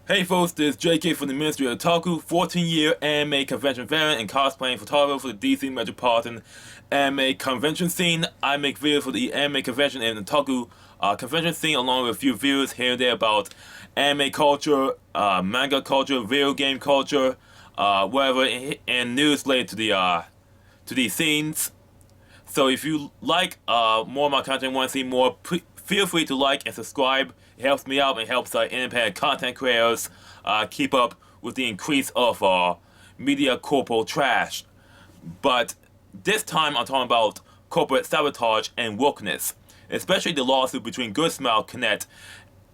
Hey folks, this is JK from the Ministry of Otaku, 14-year anime convention veteran and cosplaying photographer for the DC Metropolitan Anime Convention scene. I make videos for the anime convention and Otaku convention scene along with a few videos here and there about anime culture, manga culture, video game culture, whatever, and news related to these scenes. So if you like more of my content and want to see more, feel free to like and subscribe. It helps me out and helps independent content creators keep up with the increase of media corporate trash. But this time I'm talking about corporate sabotage and wokeness, especially the lawsuit between Good Smile Connect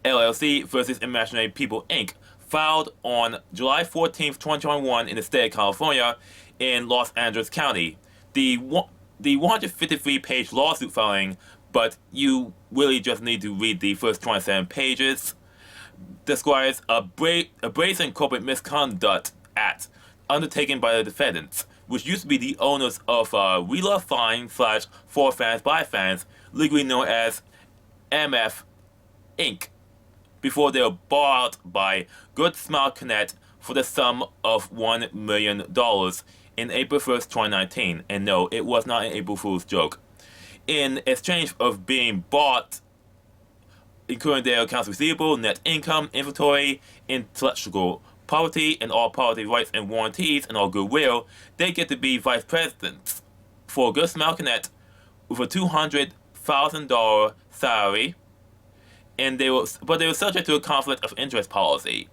LLC versus Imaginary People Inc., filed on July 14th, 2021 in the state of California in Los Angeles County. The 153-page lawsuit filing, but you really just need to read the first 27 pages, describes a brazen corporate misconduct act undertaken by the defendants, which used to be the owners of We Love Fine / For Fans by Fans, legally known as MF Inc., before they were bought by Good Smile Connect for the sum of $1 million in April 1st, 2019. And no, it was not an April Fool's joke. In exchange of being bought, including their accounts receivable, net income, inventory, intellectual property, and all property rights and warranties, and all goodwill, they get to be vice presidents for Good Smile Connect with a $200,000 salary, and they were subject to a conflict of interest policy.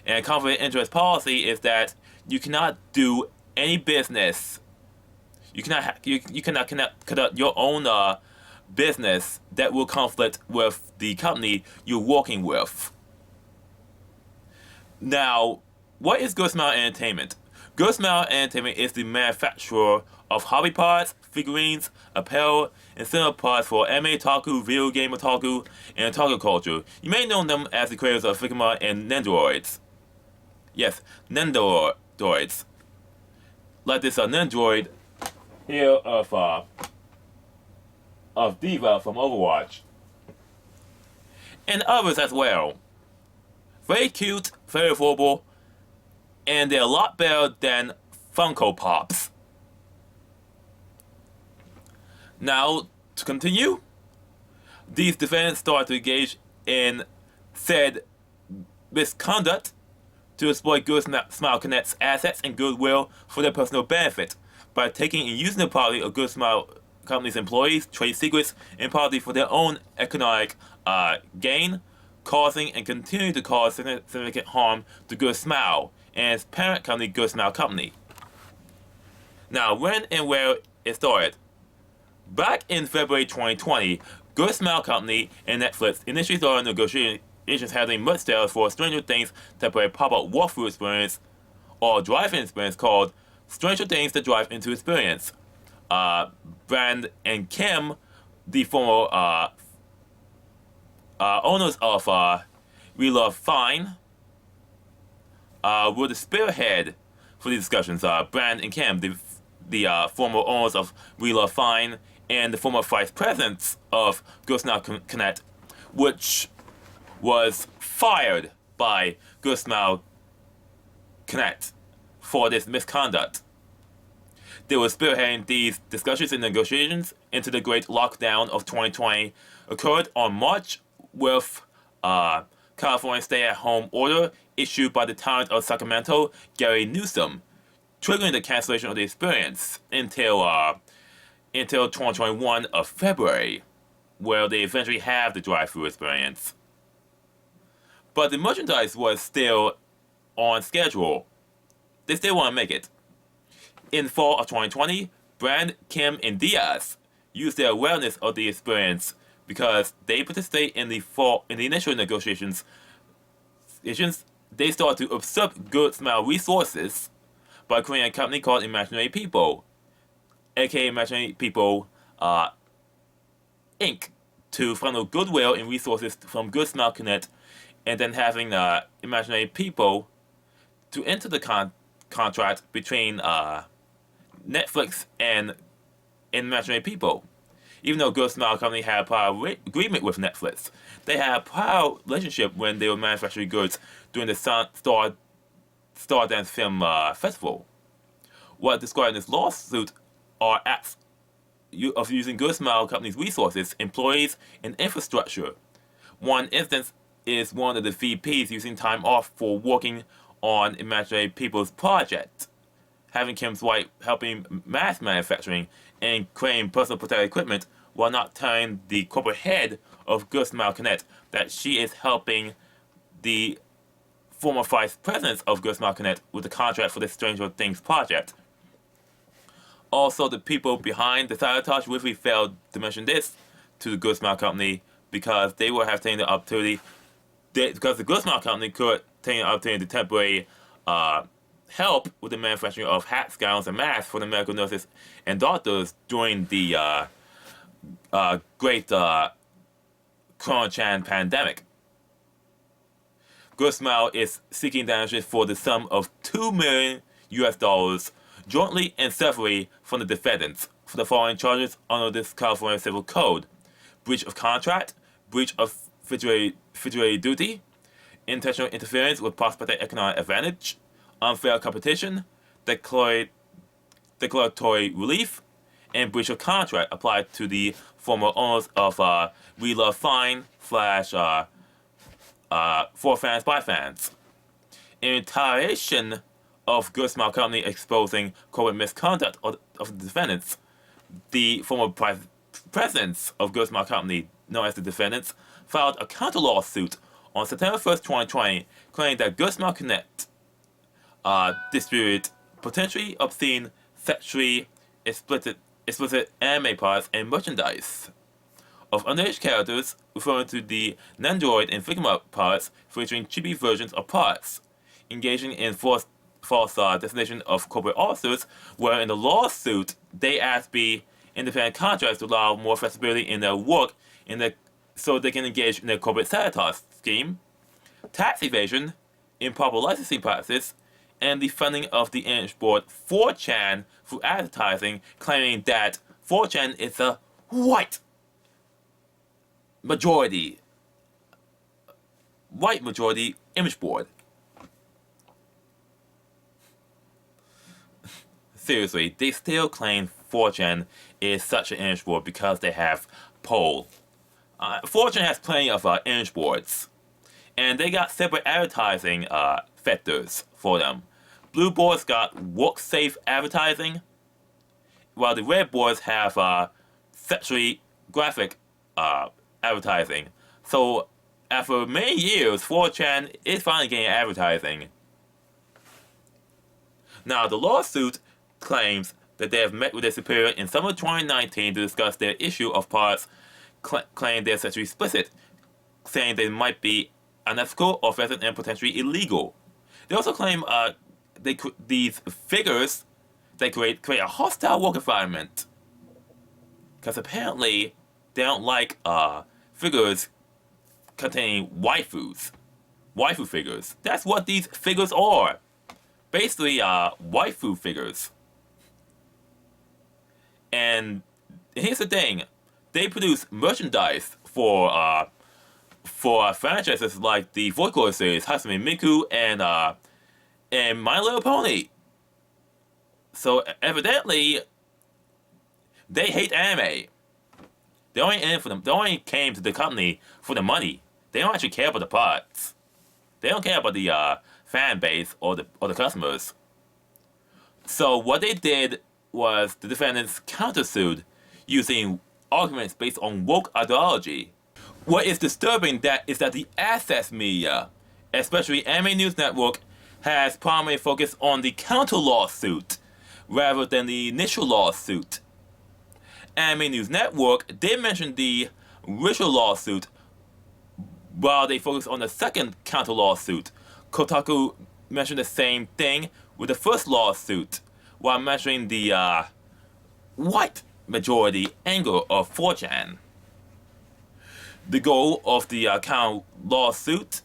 And a conflict of interest policy is that you cannot do any business. You cannot conduct your own business that will conflict with the company you're working with. Now, what is Good Smile Entertainment? Good Smile Entertainment is the manufacturer of hobby parts, figurines, apparel, and similar parts for anime otaku, video game otaku, and otaku culture. You may know them as the creators of Figma and Nendoroids. Yes, Nendoroids. Like this Nendoroid here of Diva from Overwatch. And others as well. Very cute, very affordable, and they're a lot better than Funko Pops. Now, to continue, these defendants start to engage in said misconduct to exploit Good Smile Connect's assets and goodwill for their personal benefit by taking and using the property of Good Smile Company's employees, trade secrets, and property for their own economic gain, causing and continuing to cause significant harm to Good Smile and its parent company, Good Smile Company. Now, when and where it started. Back in February 2020, Good Smile Company and Netflix initially started negotiations having much sales for Stranger Things temporary pop-up walkthrough experience or drive-in experience called Stranger Things: The Drive-In Experience. Brand and Kim, the former owners of We Love Fine, were the spearhead for these discussions. Brand and Kim, the former owners of We Love Fine, and the former vice presidents of Good Smile Connect, which was fired by Good Smile Connect for this misconduct. They were spearheading these discussions and negotiations into the great lockdown of 2020 occurred on March with California stay-at-home order issued by the tyrant of Sacramento, Gary Newsom, triggering the cancellation of the experience until 2021 of February, where they eventually have the drive-through experience. But the merchandise was still on schedule. They still want to make it. In fall of 2020, Brand, Kim, and Diaz used their awareness of the experience because they participate in the initial negotiations. They started to usurp Good Smile resources by creating a company called Imaginary People, aka Imaginary People Inc., to funnel goodwill and resources from Good Smile Connect, and then having Imaginary People to enter the contract between Netflix and Imaginary People. Even though Good Smile Company had a prior agreement with Netflix, they had a prior relationship when they were manufacturing goods during the Stardance Film Festival. What described in this lawsuit are acts of using Good Smile Company's resources, employees, and infrastructure. One instance is one of the VPs using time off for working on Imaginary People's project, having Kim's wife helping mass manufacturing and creating personal protective equipment while not telling the corporate head of Good Smile Connect that she is helping the former vice president of Good Smile Connect with the contract for the Stranger Things project. Also, the people behind the sabotage really failed to mention this to the Good Smile Company because they would have taken the opportunity, because the Good Smile Company could take the opportunity to temporarily help with the manufacturing of hats, gowns, and masks for the medical nurses and doctors during the great Corona-Chan pandemic. Good Smile is seeking damages for the sum of $2 million jointly and severally from the defendants for the following charges under this California Civil Code: breach of contract, breach of fiduciary duty, intentional interference with prospective economic advantage, unfair competition, declaratory relief, and breach of contract applied to the former owners of We Love Fine / For Fans by Fans. In retaliation of Good Smile Company exposing corporate misconduct of the defendants, the former presidents of Good Smile Company, known as the defendants, filed a counter lawsuit on September 1st, 2020, claiming that Good Smile Connect distributed potentially obscene, sexually explicit anime parts and merchandise of underage characters, referring to the Nandroid and Figma parts featuring chibi versions of parts, engaging in false designation of corporate officers, where in the lawsuit they asked the independent contractors to allow more flexibility in their work so they can engage in their corporate sabotage scheme, tax evasion, improper licensing practices, and the funding of the internet board 4chan through advertising, claiming that 4chan is a white majority image board. Seriously, they still claim 4chan is such an image board because they have poll. 4chan has plenty of image boards, and they got separate advertising vectors for them. Blue boards got work-safe advertising, while the red boards have sexually graphic advertising. So, after many years, 4chan is finally getting advertising. Now, the lawsuit claims that they have met with their superior in summer 2019 to discuss their issue of parts, claiming they're sexually explicit, saying they might be unethical, offensive, and potentially illegal. They also claim these figures they create a hostile work environment, because apparently they don't like figures containing waifu figures. That's what these figures are. Basically, waifu figures. And here's the thing: they produce merchandise for franchises like the Voicore series, Hatsune Miku, and My Little Pony. So evidently, they hate anime. They only came to the company for the money. They don't actually care about the parts. They don't care about the fan base or the customers. So what they did was the defendants countersued using arguments based on woke ideology. What is disturbing is that the access media, especially Anime News Network, has primarily focused on the counter lawsuit rather than the initial lawsuit. Anime News Network did mention the original lawsuit while they focused on the second counter lawsuit. Kotaku mentioned the same thing with the first lawsuit while mentioning the white majority angle of 4chan. The goal of the counter lawsuit,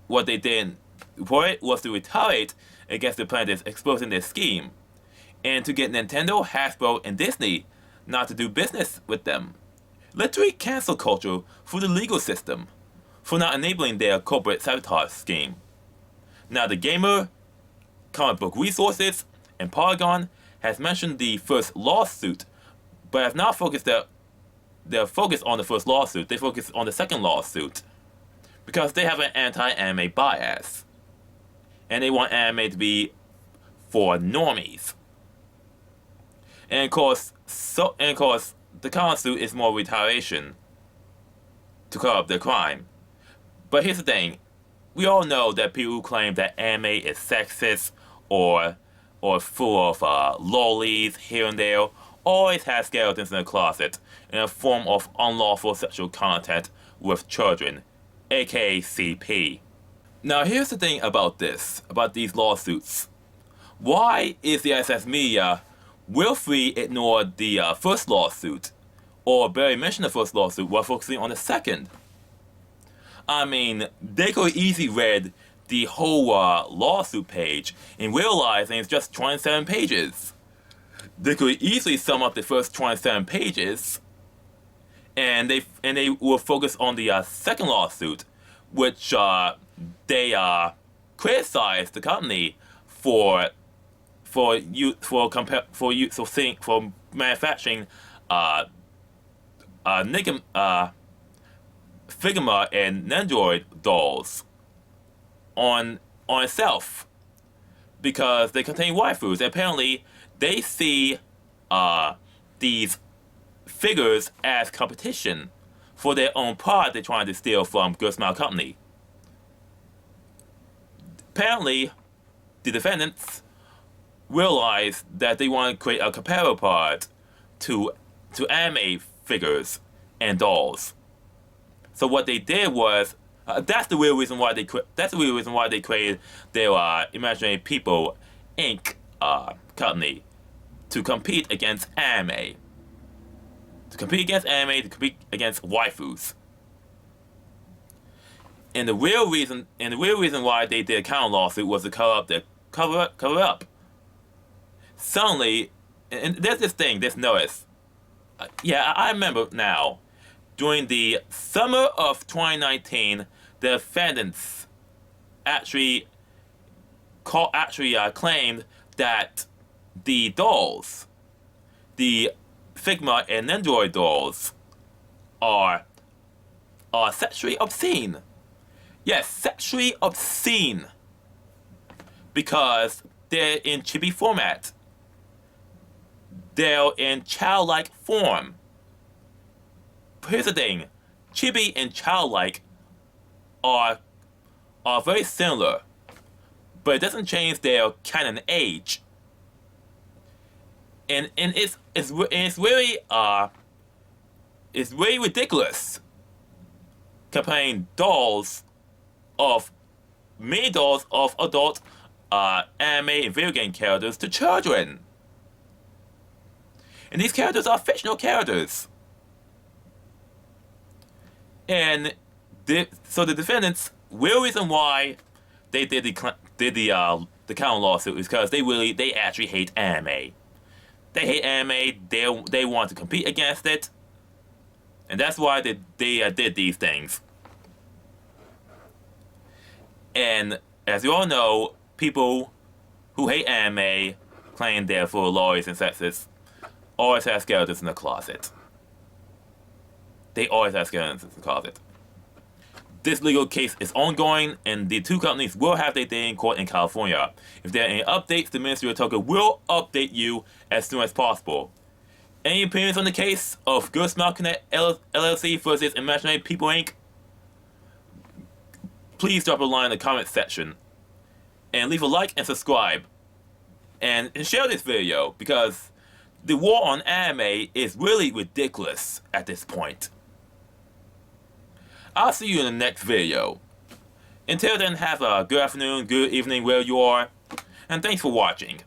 what they did report, was to retaliate against the plaintiffs exposing their scheme, and to get Nintendo, Hasbro, and Disney not to do business with them. Literally cancel culture through the legal system for not enabling their corporate sabotage scheme. Now, the Gamer, Comic Book Resources, and Polygon has mentioned the first lawsuit, but have not focused their focus on the first lawsuit. They focus on the second lawsuit because they have an anti-anime bias, and they want anime to be for normies. And of course, the countersuit is more retaliation to cover up their crime. But here's the thing: we all know that people who claim that anime is sexist or full of lollies here and there always have skeletons in the closet in a form of unlawful sexual content with children, aka CP. Now, here's the thing about these lawsuits. Why is the SS media willfully ignored the first lawsuit, or barely mention the first lawsuit while focusing on the second? I mean, they could easily read the whole lawsuit page and realizing it's just 27 pages. They could easily sum up the first 27 pages, and they will focus on the second lawsuit, which they criticized the company for manufacturing Figma and Nendoroid dolls on itself because they contain waifus. And apparently, they see these figures as competition for their own product they're trying to steal from Good Smile Company. Apparently, the defendants realized that they want to create a comparable product to anime figures and dolls. So what they did was that's the real reason why they created their Imaginary People Inc. Company to compete against anime. To compete against waifus. And the real reason why they did a counter lawsuit was to cover up. Suddenly, and there's this notice. I remember now. During the summer of 2019, the defendants actually claimed that the dolls, the Figma and Nendoroid dolls, are sexually obscene. Yes, sexually obscene. Because they're in chibi format. They're in childlike form. Here's the thing: chibi and childlike are very similar, but it doesn't change their canon age. And it's really ridiculous comparing many dolls of adult anime and video game characters to children. And these characters are fictional characters. And so the defendants, real reason why they did the counter lawsuit is because they actually hate anime. They hate anime. They want to compete against it, and that's why they did these things. And as you all know, people who hate anime, claim they're full of lollies and sexists, always have skeletons in the closet. They always have skeletons in the closet. This legal case is ongoing, and the two companies will have their day in court in California. If there are any updates, the Ministry of Otaku will update you as soon as possible. Any opinions on the case of Good Smile Connect LLC versus Imaginary People Inc.? Please drop a line in the comment section. And leave a like and subscribe. And share this video, because the war on anime is really ridiculous at this point. I'll see you in the next video. Until then, have a good afternoon, good evening where you are, and thanks for watching.